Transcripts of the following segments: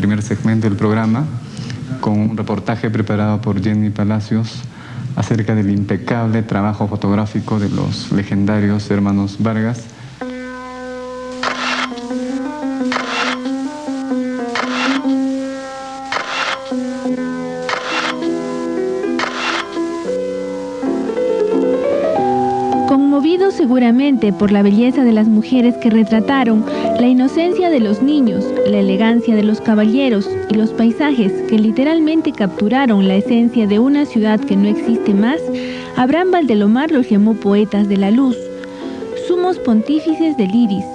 primer segmento del programa con un reportaje preparado por Jenny Palacios acerca del impecable trabajo fotográfico de los legendarios hermanos Vargas. Conmovidos seguramente por la belleza de las mujeres que retrataron, la inocencia de los niños, la elegancia de los caballeros y los paisajes que literalmente capturaron la esencia de una ciudad que no existe más, Abraham Valdelomar los llamó poetas de la luz, sumos pontífices del iris.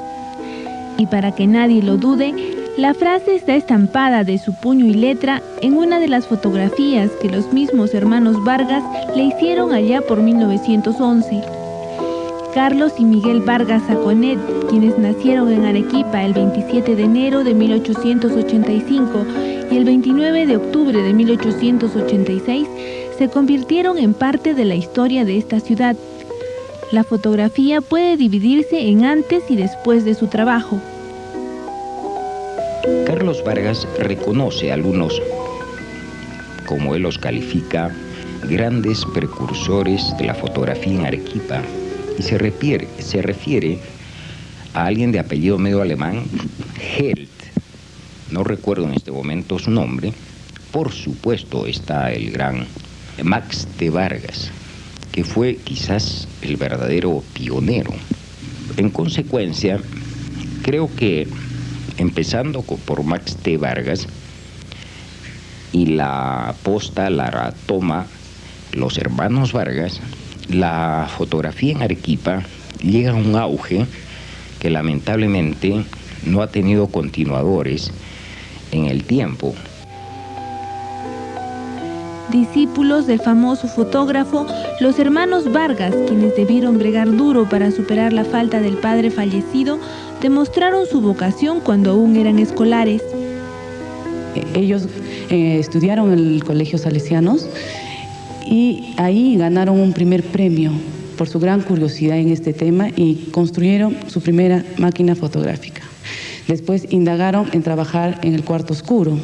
Y para que nadie lo dude, la frase está estampada de su puño y letra en una de las fotografías que los mismos hermanos Vargas le hicieron allá por 1911. Carlos y Miguel Vargas Saconet, quienes nacieron en Arequipa el 27 de enero de 1885 y el 29 de octubre de 1886, se convirtieron en parte de la historia de esta ciudad. La fotografía puede dividirse en antes y después de su trabajo. Carlos Vargas reconoce a algunos, como él los califica, grandes precursores de la fotografía en Arequipa, y se refiere a alguien de apellido medio alemán, Held. No recuerdo en este momento su nombre. Por supuesto está el gran Max de Vargas, que fue quizás el verdadero pionero. En consecuencia, creo que empezando por Max de Vargas y la posta la toma los hermanos Vargas, la fotografía en Arequipa llega a un auge que lamentablemente no ha tenido continuadores en el tiempo. Discípulos del famoso fotógrafo, los hermanos Vargas, quienes debieron bregar duro para superar la falta del padre fallecido, demostraron su vocación cuando aún eran escolares. Ellos estudiaron en el Colegio Salesianos y ahí ganaron un primer premio por su gran curiosidad en este tema y construyeron su primera máquina fotográfica. Después indagaron en trabajar en el cuarto oscuro.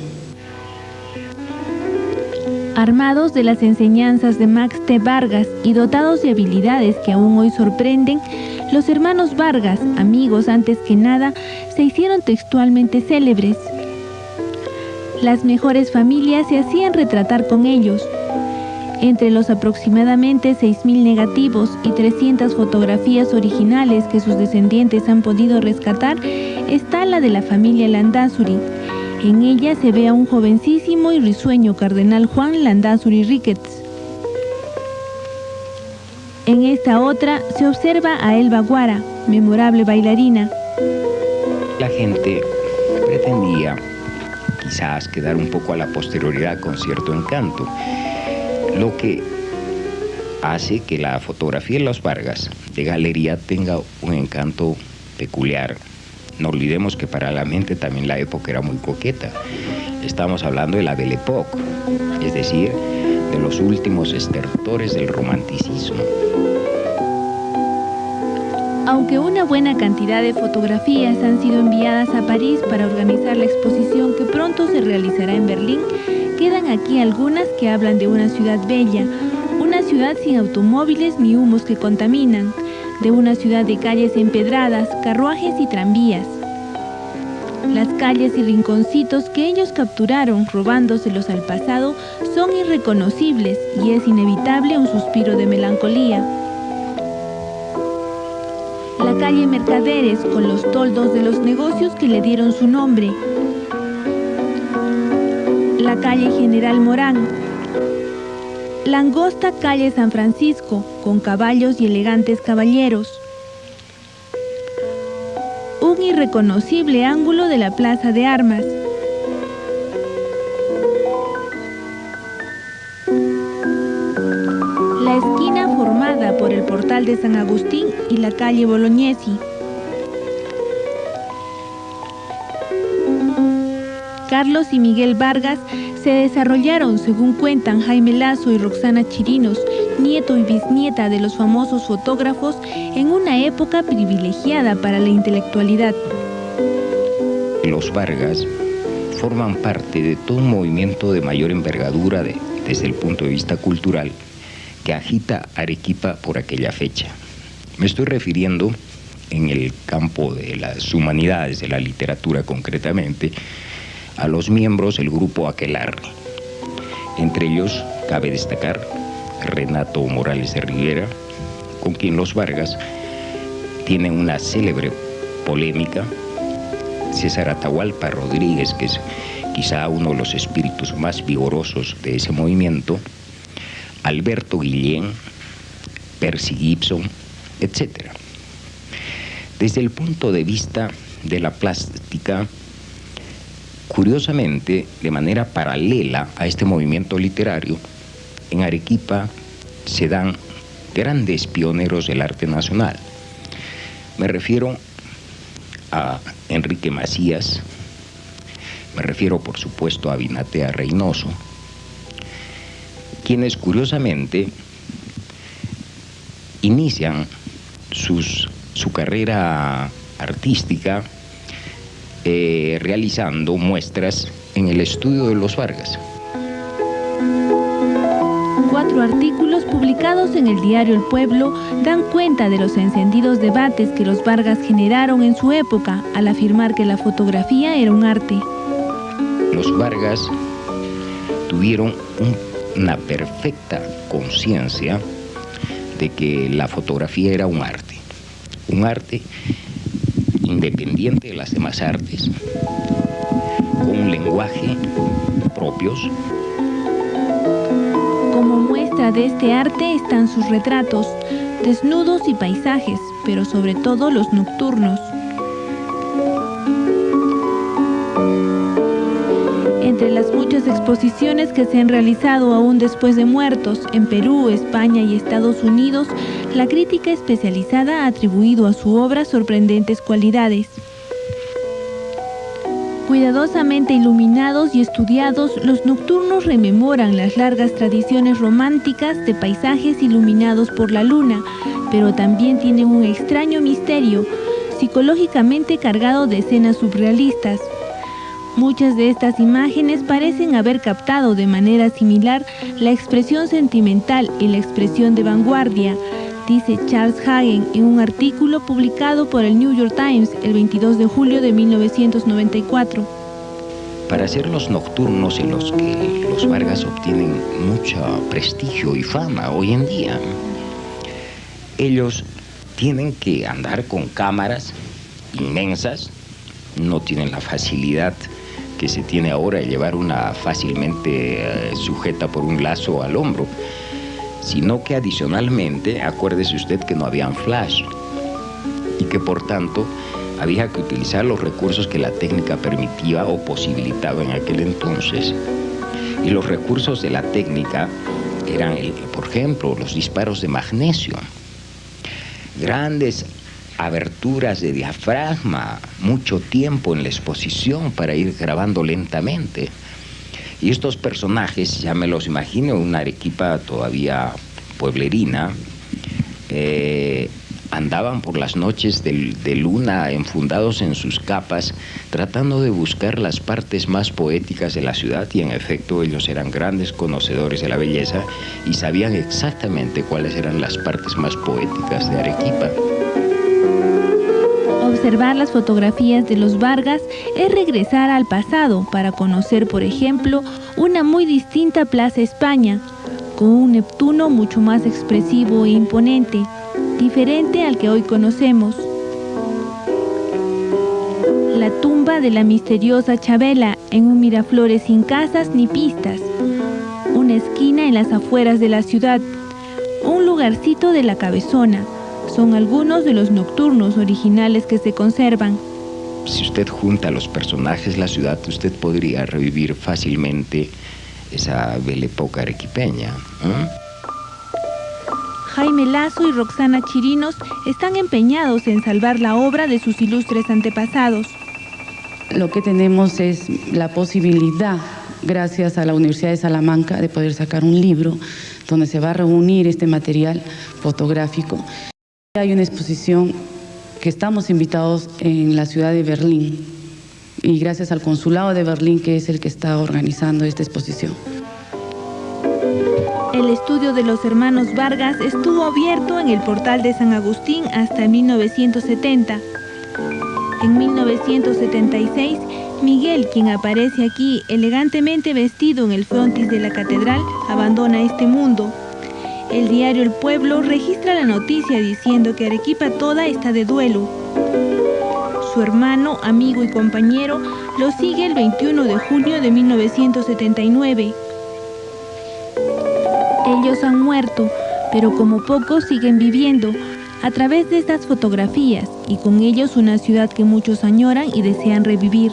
Armados de las enseñanzas de Max T. Vargas y dotados de habilidades que aún hoy sorprenden, los hermanos Vargas, amigos antes que nada, se hicieron textualmente célebres. Las mejores familias se hacían retratar con ellos. Entre los aproximadamente 6.000 negativos y 300 fotografías originales que sus descendientes han podido rescatar, está la de la familia Landázuri. En ella se ve a un jovencísimo y risueño cardenal Juan Landázuri Ricketts. En esta otra se observa a Elba Guara, memorable bailarina. La gente pretendía quizás quedar un poco a la posterioridad con cierto encanto, lo que hace que la fotografía de los Vargas de galería tenga un encanto peculiar. No olvidemos que para la mente también la época era muy coqueta. Estamos hablando de la Belle Époque, es decir, de los últimos estertores del romanticismo. Aunque una buena cantidad de fotografías han sido enviadas a París para organizar la exposición que pronto se realizará en Berlín, quedan aquí algunas que hablan de una ciudad bella, una ciudad sin automóviles ni humos que contaminan, de una ciudad de calles empedradas, carruajes y tranvías. Las calles y rinconcitos que ellos capturaron robándoselos al pasado son irreconocibles y es inevitable un suspiro de melancolía. La calle Mercaderes con los toldos de los negocios que le dieron su nombre. La calle General Morán. La angosta calle San Francisco, con caballos y elegantes caballeros. Un irreconocible ángulo de la Plaza de Armas. La esquina formada por el Portal de San Agustín y la calle Bolognesi. Carlos y Miguel Vargas se desarrollaron, según cuentan Jaime Lazo y Roxana Chirinos, nieto y bisnieta de los famosos fotógrafos, en una época privilegiada para la intelectualidad. Los Vargas forman parte de todo un movimiento de mayor envergadura desde el punto de vista cultural que agita Arequipa por aquella fecha. Me estoy refiriendo, en el campo de las humanidades, de la literatura concretamente, a los miembros del grupo Aquelarre. Entre ellos cabe destacar Renato Morales de Rivera, con quien los Vargas tienen una célebre polémica, César Atahualpa Rodríguez, que es quizá uno de los espíritus más vigorosos de ese movimiento, Alberto Guillén, Percy Gibson, etc. Desde el punto de vista de la plástica, curiosamente, de manera paralela a este movimiento literario, en Arequipa se dan grandes pioneros del arte nacional. Me refiero a Enrique Macías, me refiero por supuesto a Binatea Reynoso, quienes curiosamente inician su carrera artística realizando muestras en el estudio de los Vargas. 4 artículos publicados en el diario El Pueblo dan cuenta de los encendidos debates que los Vargas generaron en su época al afirmar que la fotografía era un arte. Los Vargas tuvieron una perfecta conciencia de que la fotografía era un arte independiente de las demás artes, con un lenguaje propios. Como muestra de este arte están sus retratos, desnudos y paisajes, pero sobre todo los nocturnos. Entre las muchas exposiciones que se han realizado aún después de muertos en Perú, España y Estados Unidos, la crítica especializada ha atribuido a su obra sorprendentes cualidades. Cuidadosamente iluminados y estudiados, los nocturnos rememoran las largas tradiciones románticas de paisajes iluminados por la luna, pero también tienen un extraño misterio, psicológicamente cargado de escenas surrealistas. Muchas de estas imágenes parecen haber captado de manera similar la expresión sentimental y la expresión de vanguardia, dice Charles Hagen en un artículo publicado por el New York Times el 22 de julio de 1994. Para hacer los nocturnos en los que los Vargas obtienen mucho prestigio y fama hoy en día, ellos tienen que andar con cámaras inmensas, no tienen la facilidad que se tiene ahora de llevar una fácilmente sujeta por un lazo al hombro, sino que adicionalmente, acuérdese usted que no habían flash y que por tanto había que utilizar los recursos que la técnica permitía o posibilitaba en aquel entonces. Y los recursos de la técnica eran, por ejemplo, los disparos de magnesio, grandes aberturas de diafragma, mucho tiempo en la exposición para ir grabando lentamente. Y estos personajes, ya me los imagino, una Arequipa todavía pueblerina, andaban por las noches de luna enfundados en sus capas, tratando de buscar las partes más poéticas de la ciudad, y en efecto ellos eran grandes conocedores de la belleza y sabían exactamente cuáles eran las partes más poéticas de Arequipa. Observar las fotografías de los Vargas es regresar al pasado para conocer, por ejemplo, una muy distinta Plaza España, con un Neptuno mucho más expresivo e imponente, diferente al que hoy conocemos. La tumba de la misteriosa Chabela en un Miraflores sin casas ni pistas, una esquina en las afueras de la ciudad, un lugarcito de la Cabezona. Son algunos de los nocturnos originales que se conservan. Si usted junta a los personajes de la ciudad, usted podría revivir fácilmente esa bella época arequipeña. Jaime Lazo y Roxana Chirinos están empeñados en salvar la obra de sus ilustres antepasados. Lo que tenemos es la posibilidad, gracias a la Universidad de Salamanca, de poder sacar un libro donde se va a reunir este material fotográfico. Hay una exposición que estamos invitados en la ciudad de Berlín, y gracias al Consulado de Berlín, que es el que está organizando esta exposición. El estudio de los hermanos Vargas estuvo abierto en el portal de San Agustín hasta 1970. En 1976, Miguel, quien aparece aquí elegantemente vestido en el frontis de la catedral, abandona este mundo. El diario El Pueblo registra la noticia diciendo que Arequipa toda está de duelo. Su hermano, amigo y compañero lo sigue el 21 de junio de 1979. Ellos han muerto, pero como pocos siguen viviendo a través de estas fotografías y con ellos una ciudad que muchos añoran y desean revivir.